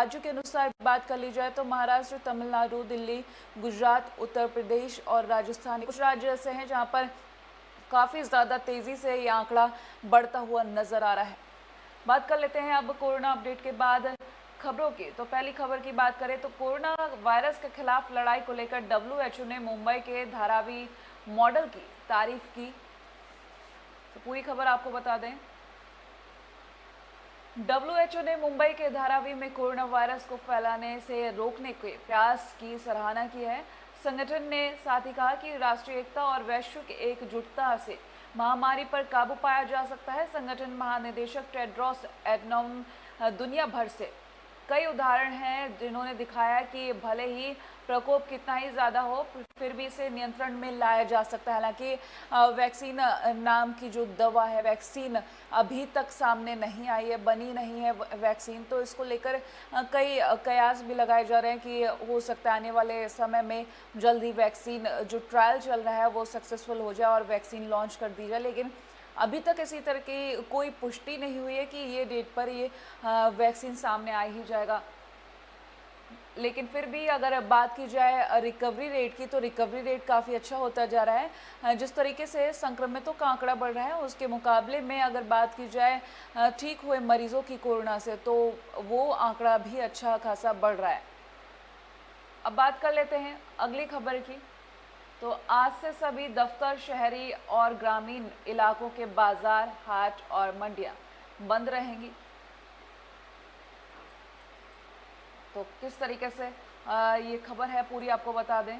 राज्यों के अनुसार बात कर ली जाए तो महाराष्ट्र, तमिलनाडु, दिल्ली, गुजरात, उत्तर प्रदेश और राजस्थान कुछ राज्य ऐसे हैं जहां पर काफ़ी ज़्यादा तेज़ी से ये आंकड़ा बढ़ता हुआ नज़र आ रहा है। बात कर लेते हैं अब कोरोना अपडेट के बाद खबरों की। तो पहली खबर की बात करें तो कोरोना वायरस के खिलाफ लड़ाई को लेकर WHO ने मुंबई के धारावी मॉडल की तारीफ की। तो पूरी खबर आपको बता दें, WHO ने मुंबई के धारावी में कोरोना वायरस को फैलाने से रोकने के प्रयास की सराहना की है। संगठन ने साथ ही कहा कि राष्ट्रीय एकता और वैश्विक एकजुटता से महामारी पर काबू पाया जा सकता है। संगठन महानिदेशक टेड्रोस एडनॉम दुनिया भर से कई उदाहरण हैं जिन्होंने दिखाया कि भले ही प्रकोप कितना ही ज़्यादा हो फिर भी इसे नियंत्रण में लाया जा सकता है। हालांकि वैक्सीन नाम की जो दवा है, वैक्सीन अभी तक सामने नहीं आई है, बनी नहीं है वैक्सीन, तो इसको लेकर कई कयास भी लगाए जा रहे हैं कि हो सकता है आने वाले समय में जल्द ही वैक्सीन जो ट्रायल चल रहा है वो सक्सेसफुल हो जाए और वैक्सीन लॉन्च कर दी जाए। लेकिन अभी तक इसी तरह की कोई पुष्टि नहीं हुई है कि ये डेट पर ये वैक्सीन सामने आ ही जाएगा। लेकिन फिर भी अगर बात की जाए रिकवरी रेट की, तो रिकवरी रेट काफ़ी अच्छा होता जा रहा है। जिस तरीके से संक्रमितों का आंकड़ा बढ़ रहा है उसके मुकाबले में अगर बात की जाए ठीक हुए मरीजों की कोरोना से, तो वो आंकड़ा भी अच्छा खासा बढ़ रहा है। अब बात कर लेते हैं अगली खबर की। तो आज से सभी दफ्तर, शहरी और ग्रामीण इलाकों के बाजार, हाट और मंडियां बंद रहेंगी। तो किस तरीके से ये खबर है पूरी आपको बता दें।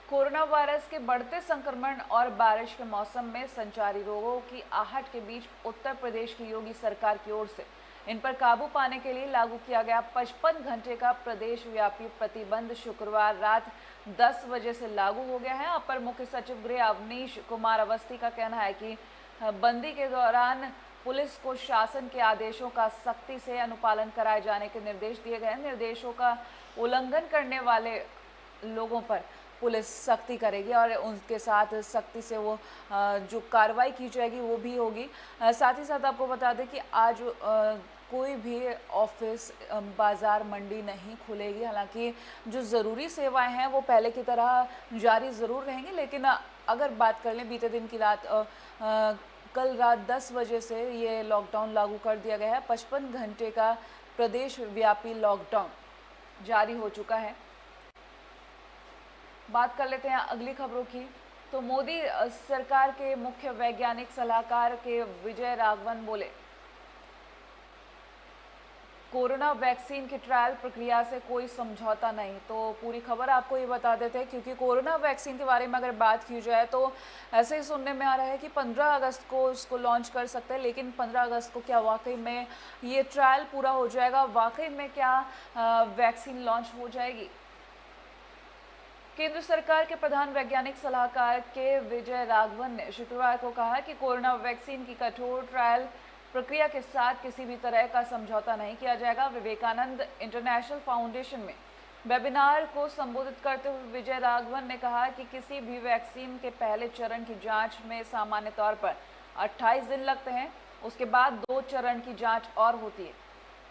कोरोना वायरस के बढ़ते संक्रमण और बारिश के मौसम में संचारी रोगों की आहट के बीच उत्तर प्रदेश की योगी सरकार की ओर से इन पर काबू पाने के लिए लागू किया गया 55 घंटे का प्रदेश व्यापी प्रतिबंध शुक्रवार रात 10 बजे से लागू हो गया है। अपर मुख्य सचिव गृह अवनीश कुमार अवस्थी का कहना है कि बंदी के दौरान पुलिस को शासन के आदेशों का सख्ती से अनुपालन कराए जाने के निर्देश दिए गए हैं। निर्देशों का उल्लंघन करने वाले लोगों पर पुलिस सख्ती करेगी और उनके साथ सख्ती से वो जो कार्रवाई की जाएगी वो भी होगी। साथ ही साथ आपको बता दें कि आज कोई भी ऑफिस, बाज़ार, मंडी नहीं खुलेगी। हालांकि जो ज़रूरी सेवाएं हैं वो पहले की तरह जारी ज़रूर रहेंगी, लेकिन अगर बात कर लें बीते दिन की रात कल रात 10 बजे से ये लॉकडाउन लागू कर दिया गया है। 55 घंटे का प्रदेश व्यापी लॉकडाउन जारी हो चुका है। बात कर लेते हैं अगली खबरों की। तो मोदी सरकार के मुख्य वैज्ञानिक सलाहकार के विजय राघवन बोले, कोरोना वैक्सीन की ट्रायल प्रक्रिया से कोई समझौता नहीं। तो पूरी खबर आपको ये बता देते हैं, क्योंकि कोरोना वैक्सीन के बारे में अगर बात की जाए तो ऐसे ही सुनने में आ रहा है कि 15 अगस्त को उसको लॉन्च कर सकते हैं। लेकिन 15 अगस्त को क्या वाकई में ये ट्रायल पूरा हो जाएगा? वाकई में क्या वैक्सीन लॉन्च हो जाएगी? केंद्र सरकार के प्रधान वैज्ञानिक सलाहकार के विजय राघवन ने शुक्रवार को कहा कि कोरोना वैक्सीन की कठोर ट्रायल प्रक्रिया के साथ किसी भी तरह का समझौता नहीं किया जाएगा। विवेकानंद इंटरनेशनल फाउंडेशन में वेबिनार को संबोधित करते हुए विजय राघवन ने कहा कि किसी भी वैक्सीन के पहले चरण की जांच में सामान्य तौर पर 28 दिन लगते हैं। उसके बाद 2 चरण की जांच और होती है।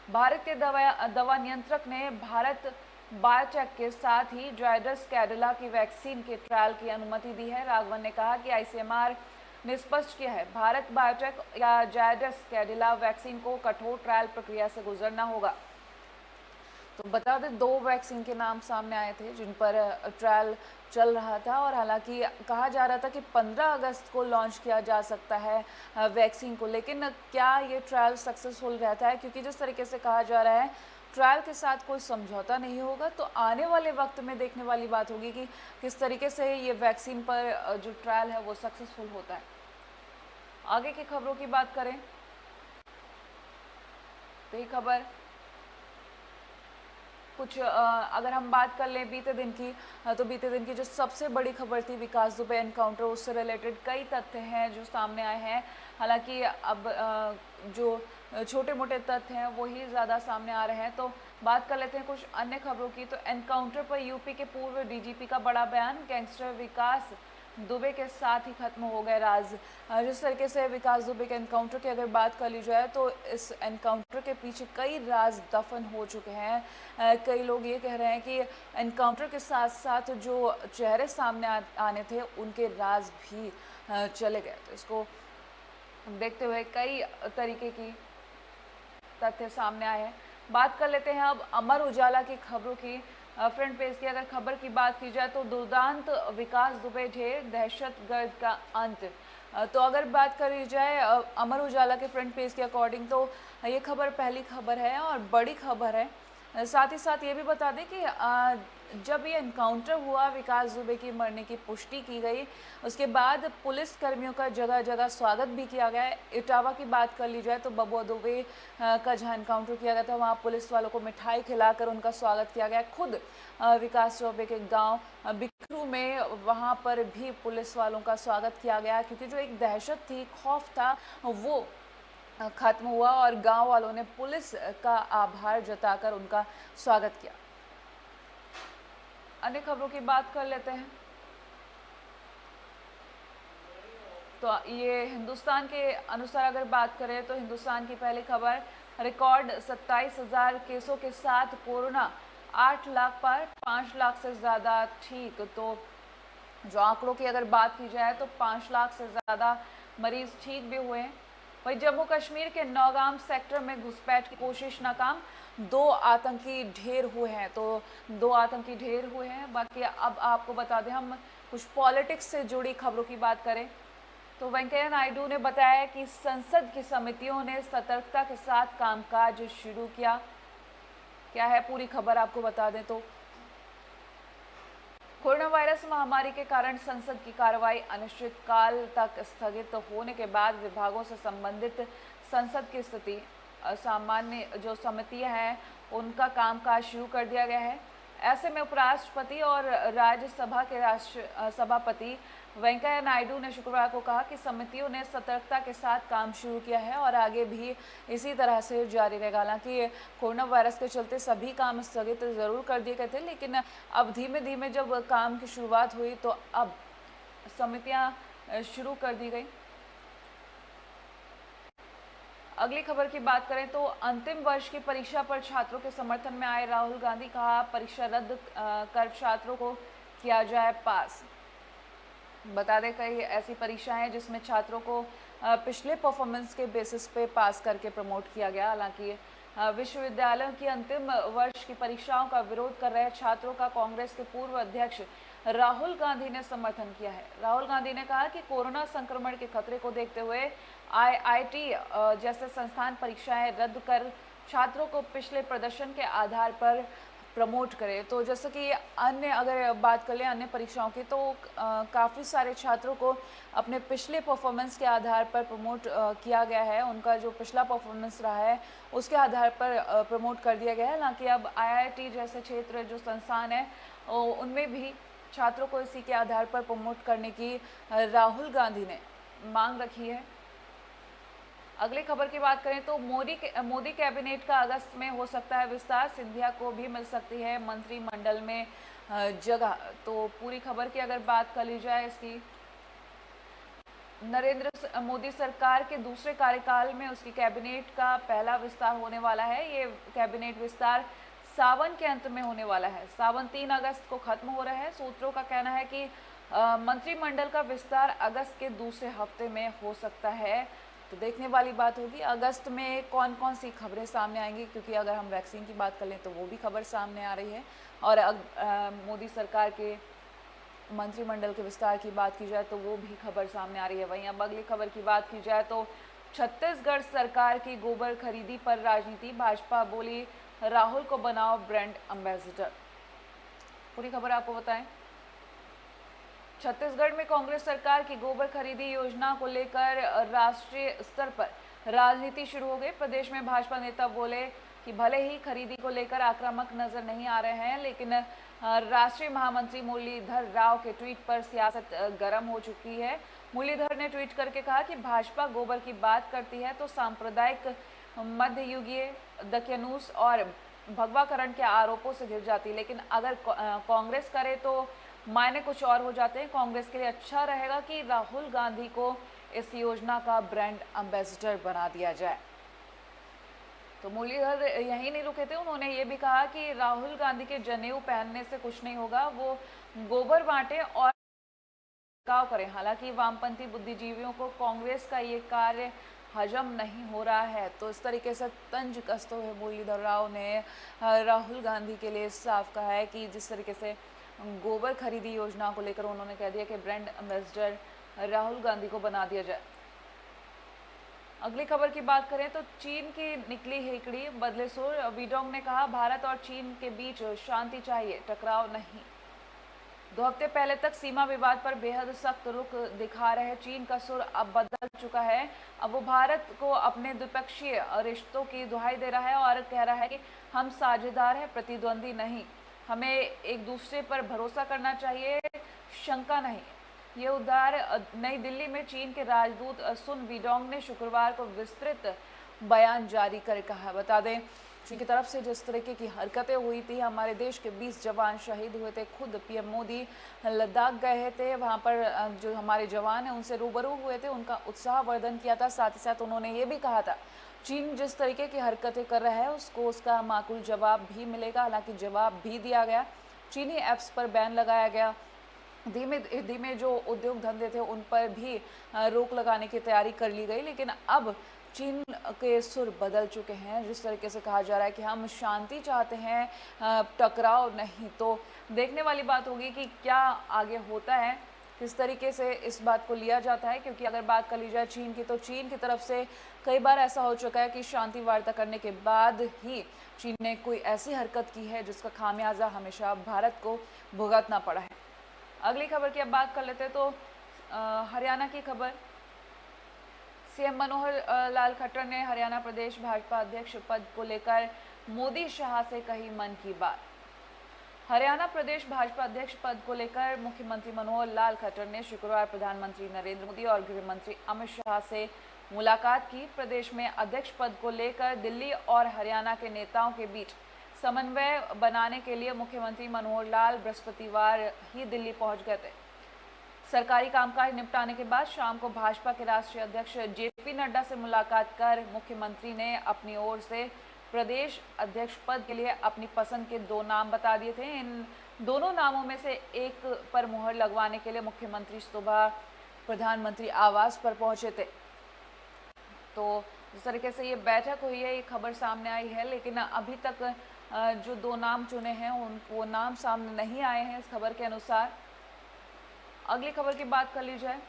भारत के दवा नियंत्रक ने भारत बायोटेक के साथ ही जायडस कैडिला की वैक्सीन के ट्रायल की अनुमति दी है। राघवन ने कहा कि आईसीएमआर ने स्पष्ट किया है, भारत बायोटेक या जायडस कैडिला वैक्सीन को कठोर ट्रायल प्रक्रिया से गुजरना होगा। तो बता दें 2 वैक्सीन के नाम सामने आए थे जिन पर ट्रायल चल रहा था, और हालांकि कहा जा रहा था कि 15 अगस्त को लॉन्च किया जा सकता है वैक्सीन को। लेकिन क्या ये ट्रायल सक्सेसफुल रहता है? क्योंकि जिस तरीके से कहा जा रहा है ट्रायल के साथ कोई समझौता नहीं होगा, तो आने वाले वक्त में देखने वाली बात होगी कि किस तरीके से ये वैक्सीन पर जो ट्रायल है वो सक्सेसफुल होता है। आगे की खबरों की बात करें तो ये खबर कुछ अगर हम बात कर लें बीते दिन की, तो बीते दिन की जो सबसे बड़ी खबर थी विकास दुबे एनकाउंटर, उससे रिलेटेड कई तथ्य हैं जो सामने आए हैं। हालांकि अब जो छोटे मोटे तथ्य हैं वही ज़्यादा सामने आ रहे हैं। तो बात कर लेते हैं कुछ अन्य खबरों की। तो एनकाउंटर पर यूपी के पूर्व डीजीपी का बड़ा बयान, गैंगस्टर विकास दुबे के साथ ही खत्म हो गए राज। जिस तरीके से विकास दुबे के एनकाउंटर की अगर बात कर ली जाए तो इस एनकाउंटर के पीछे कई राज दफन हो चुके हैं। कई लोग ये कह रहे हैं कि एनकाउंटर के साथ साथ जो चेहरे सामने आने थे उनके राज भी चले गए। तो इसको देखते हुए कई तरीके की तथ्य सामने आए हैं। बात कर लेते हैं अब अमर उजाला की खबरों की। फ्रंट पेज की अगर खबर की बात की जाए तो दुर्दांत विकास दुबे ढेर दहशतगर्द का अंत। तो अगर बात करी जाए अमर उजाला के फ्रंट पेज के अकॉर्डिंग तो ये खबर पहली खबर है और बड़ी खबर है। साथ ही साथ ये भी बता दें कि जब ये एनकाउंटर हुआ विकास दुबे की मरने की पुष्टि की गई, उसके बाद पुलिस कर्मियों का जगह जगह स्वागत भी किया गया है। इटावा की बात कर ली जाए तो बबुआ दुबे का जहाँ एनकाउंटर किया गया था वहाँ पुलिस वालों को मिठाई खिलाकर उनका स्वागत किया गया। खुद विकास दुबे के गांव बिखरू में वहाँ पर भी पुलिस वालों का स्वागत किया गया, क्योंकि जो एक दहशत थी, खौफ था, वो खत्म हुआ और गांव वालों ने पुलिस का आभार जताकर उनका स्वागत किया। अन्य खबरों की बात कर लेते हैं तो ये हिंदुस्तान के अनुसार अगर बात करें तो हिंदुस्तान की पहली खबर, रिकॉर्ड 27,000 केसों के साथ कोरोना 8 लाख पर, 5 लाख से ज़्यादा ठीक। तो जो आंकड़ों की अगर बात की जाए तो 5 लाख से ज़्यादा मरीज ठीक भी हुए हैं। वहीं जम्मू कश्मीर के नौगाम सेक्टर में घुसपैठ की कोशिश नाकाम, 2 आतंकी ढेर हुए हैं। तो 2 आतंकी ढेर हुए हैं। बाकी अब आपको बता दें, हम कुछ पॉलिटिक्स से जुड़ी खबरों की बात करें तो वेंकैया नायडू ने बताया कि संसद की समितियों ने सतर्कता के साथ कामकाज शुरू किया। क्या है पूरी खबर आपको बता दें तो कोरोना वायरस महामारी के कारण संसद की कार्रवाई अनिश्चितकाल तक स्थगित होने के बाद विभागों से संबंधित संसद की स्थिति सामान्य जो समितियां हैं उनका कामकाज शुरू कर दिया गया है। ऐसे में उपराष्ट्रपति और राज्यसभा के सभापति वेंकैया नायडू ने शुक्रवार को कहा कि समितियों ने सतर्कता के साथ काम शुरू किया है और आगे भी इसी तरह से जारी रहेगा। हालांकि कोरोना वायरस के चलते सभी काम स्थगित ज़रूर कर दिए गए थे, लेकिन अब धीमे धीमे जब काम की शुरुआत हुई तो अब समितियां शुरू कर दी गई। अगली खबर की बात करें तो अंतिम वर्ष की परीक्षा पर छात्रों के समर्थन में आए राहुल गांधी, कहा परीक्षा रद्द कर छात्रों को किया जाए पास। बता दें कई ऐसी परीक्षाएं हैं जिसमें छात्रों को पिछले परफॉर्मेंस के बेसिस पे पास करके प्रमोट किया गया। हालांकि विश्वविद्यालयों की अंतिम वर्ष की परीक्षाओं का विरोध कर रहे छात्रों का कांग्रेस के पूर्व अध्यक्ष राहुल गांधी ने समर्थन किया है। राहुल गांधी ने कहा कि कोरोना संक्रमण के खतरे को देखते हुए आईआईटी जैसे संस्थान परीक्षाएं रद्द कर छात्रों को पिछले प्रदर्शन के आधार पर प्रमोट करें। तो जैसे कि अन्य अगर बात कर लें अन्य परीक्षाओं की तो काफ़ी सारे छात्रों को अपने पिछले परफॉर्मेंस के आधार पर प्रमोट किया गया है। उनका जो पिछला परफॉर्मेंस रहा है उसके आधार पर प्रमोट कर दिया गया है। हालांकि अब आईआईटी जैसे क्षेत्र जो संस्थान है उनमें भी छात्रों को इसी के आधार पर प्रमोट करने की राहुल गांधी ने मांग रखी है। अगली खबर की बात करें तो मोदी कैबिनेट का अगस्त में हो सकता है विस्तार, सिंधिया को भी मिल सकती है मंत्रिमंडल में जगह। तो पूरी खबर की अगर बात कर ली जाए इसकी, नरेंद्र मोदी सरकार के दूसरे कार्यकाल में उसकी कैबिनेट का पहला विस्तार होने वाला है। ये कैबिनेट विस्तार सावन के अंत में होने वाला है। सावन 3 अगस्त को खत्म हो रहा है। सूत्रों का कहना है कि मंत्रिमंडल का विस्तार अगस्त के दूसरे हफ्ते में हो सकता है। तो देखने वाली बात होगी अगस्त में कौन कौन सी खबरें सामने आएंगी, क्योंकि अगर हम वैक्सीन की बात कर लें तो वो भी खबर सामने आ रही है और मोदी सरकार के मंत्रिमंडल के विस्तार की बात की जाए तो वो भी खबर सामने आ रही है। वहीं अब अगली खबर की बात की जाए तो छत्तीसगढ़ सरकार की गोबर खरीदी पर राजनीति, भाजपा बोली राहुल को बनाओ ब्रांड एम्बेसडर। पूरी खबर आपको बताएं। छत्तीसगढ़ में कांग्रेस सरकार की गोबर खरीदी योजना को लेकर राष्ट्रीय स्तर पर राजनीति शुरू हो गई। प्रदेश में भाजपा नेता बोले कि भले ही खरीदी को लेकर आक्रामक नजर नहीं आ रहे हैं, लेकिन राष्ट्रीय महामंत्री मुरलीधर राव के ट्वीट पर सियासत गर्म हो चुकी है। मुरलीधर ने ट्वीट करके कहा कि भाजपा गोबर की बात करती है तो सांप्रदायिक, मध्ययुगीय, दकियानूस और भगवाकरण के आरोपों से घिर जाती, लेकिन अगर कांग्रेस करे तो मायने कुछ और हो जाते हैं। कांग्रेस के लिए अच्छा रहेगा कि राहुल गांधी को इस योजना का ब्रांड एम्बेसडर बना दिया जाए। तो मुरलीधर यहीं नहीं रुके थे, उन्होंने ये भी कहा कि राहुल गांधी के जनेऊ पहनने से कुछ नहीं होगा, वो गोबर बांटे और छिड़काव करें। हालांकि वामपंथी बुद्धिजीवियों को कांग्रेस का ये कार्य हजम नहीं हो रहा है। तो इस तरीके से तंज कसते हुए मुरलीधर राव ने राहुल गांधी के लिए साफ कहा है कि जिस तरीके से गोबर खरीदी योजना को लेकर उन्होंने कह दिया कि ब्रांड एम्बेसडर राहुल गांधी को बना दिया जाए। अगली खबर की बात करें तो चीन की निकली हेकड़ी बदले सुर। वीडोंग ने कहा भारत और चीन के बीच शांति चाहिए, टकराव नहीं। 2 हफ्ते पहले तक सीमा विवाद पर बेहद सख्त रुख दिखा रहे चीन का सुर अब बदल चुका है। अब वो भारत को अपने द्विपक्षीय रिश्तों की दुहाई दे रहा है और कह रहा है कि हम साझेदार हैं, प्रतिद्वंदी नहीं। हमें एक दूसरे पर भरोसा करना चाहिए, शंका नहीं। ये उद्गार नई दिल्ली में चीन के राजदूत सुन वीडोंग ने शुक्रवार को विस्तृत बयान जारी कर कहा। बता दें चीन की तरफ से जिस तरीके की हरकतें हुई थी, हमारे देश के 20 जवान शहीद हुए थे। खुद पीएम मोदी लद्दाख गए थे, वहाँ पर जो हमारे जवान हैं उनसे रूबरू हुए थे, उनका उत्साहवर्धन किया था। साथ ही साथ उन्होंने ये भी कहा था चीन जिस तरीके की हरकतें कर रहा है उसको उसका माकूल जवाब भी मिलेगा। हालांकि जवाब भी दिया गया, चीनी ऐप्स पर बैन लगाया गया, धीमे धीमे जो उद्योग धंधे थे उन पर भी रोक लगाने की तैयारी कर ली गई। लेकिन अब चीन के सुर बदल चुके हैं। जिस तरीके से कहा जा रहा है कि हम शांति चाहते हैं, टकराव नहीं। तो देखने वाली बात होगी कि क्या आगे होता है, किस तरीके से इस बात को लिया जाता है। क्योंकि अगर बात कर ली जाए चीन की, तो चीन की तरफ से कई बार ऐसा हो चुका है कि शांति वार्ता करने के बाद ही चीन ने कोई ऐसी हरकत की है जिसका खामियाजा हमेशा भारत को भुगतना पड़ा है। अगली खबर की अब बात कर लेते हैं तो हरियाणा की खबर। सीएम मनोहर लाल खट्टर ने हरियाणा प्रदेश भाजपा अध्यक्ष पद को लेकर मोदी शाह से कही मन की बात। हरियाणा प्रदेश भाजपा अध्यक्ष पद को लेकर मुख्यमंत्री मनोहर लाल खट्टर ने शुक्रवार प्रधानमंत्री नरेंद्र मोदी और गृह मंत्री अमित शाह से मुलाकात की। प्रदेश में अध्यक्ष पद को लेकर दिल्ली और हरियाणा के नेताओं के बीच समन्वय बनाने के लिए मुख्यमंत्री मनोहर लाल बृहस्पतिवार ही दिल्ली पहुंच गए थे। सरकारी कामकाज निपटाने के बाद शाम को भाजपा के राष्ट्रीय अध्यक्ष जेपी नड्डा से मुलाकात कर मुख्यमंत्री ने अपनी ओर से प्रदेश अध्यक्ष पद के लिए अपनी पसंद के 2 नाम बता दिए थे। इन दोनों नामों में से एक पर मुहर लगवाने के लिए मुख्यमंत्री सुबह प्रधानमंत्री आवास पर पहुंचे थे। तो जिस तरीके से ये बैठक हुई है, ये खबर सामने आई है, लेकिन अभी तक जो 2 नाम चुने हैं वो नाम सामने नहीं आए हैं इस खबर के अनुसार। अगली खबर की बात कर ली जाए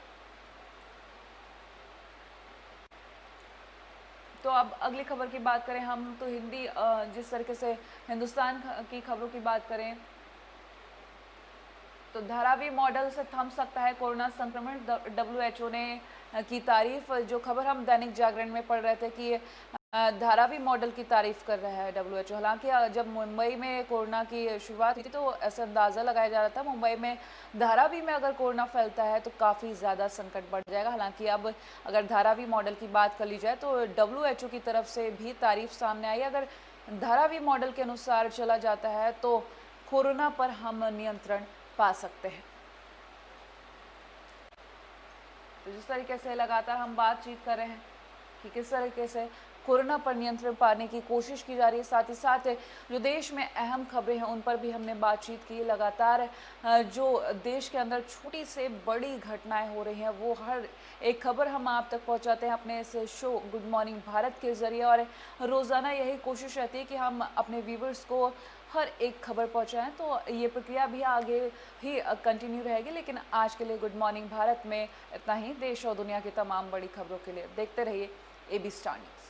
तो अब अगली खबर की बात करें हम तो हिंदी जिस तरीके से हिंदुस्तान की खबरों की बात करें तो धारावी मॉडल से थम सकता है कोरोना संक्रमण, WHO ने की तारीफ। जो खबर हम दैनिक जागरण में पढ़ रहे थे कि धारावी मॉडल की तारीफ कर रहा है WHO। हालांकि जब मुंबई में कोरोना की शुरुआत हुई थी तो ऐसा अंदाज़ा लगाया जा रहा था मुंबई में धारावी में अगर कोरोना फैलता है तो काफ़ी ज़्यादा संकट बढ़ जाएगा। हालांकि अब अगर धारावी मॉडल की बात कर ली जाए तो WHO की तरफ से भी तारीफ सामने आई। अगर धारावी मॉडल के अनुसार चला जाता है तो कोरोना पर हम नियंत्रण पा सकते हैं। तो जिस तरीके से लगातार हम बातचीत कर रहे हैं कि किस तरीके से कोरोना पर नियंत्रण पाने की कोशिश की जा रही है, साथ ही साथ जो देश में अहम खबरें हैं उन पर भी हमने बातचीत की। लगातार जो देश के अंदर छोटी से बड़ी घटनाएं हो रही हैं वो हर एक खबर हम आप तक पहुंचाते हैं अपने इस शो गुड मॉर्निंग भारत के ज़रिए। और रोज़ाना यही कोशिश रहती है कि हम अपने व्यूवर्स को हर एक खबर पहुंचाएं। तो ये प्रक्रिया भी आगे ही कंटिन्यू रहेगी। लेकिन आज के लिए गुड मॉर्निंग भारत में इतना ही। देश और दुनिया की तमाम बड़ी खबरों के लिए देखते रहिए AB स्टार न्यूज़।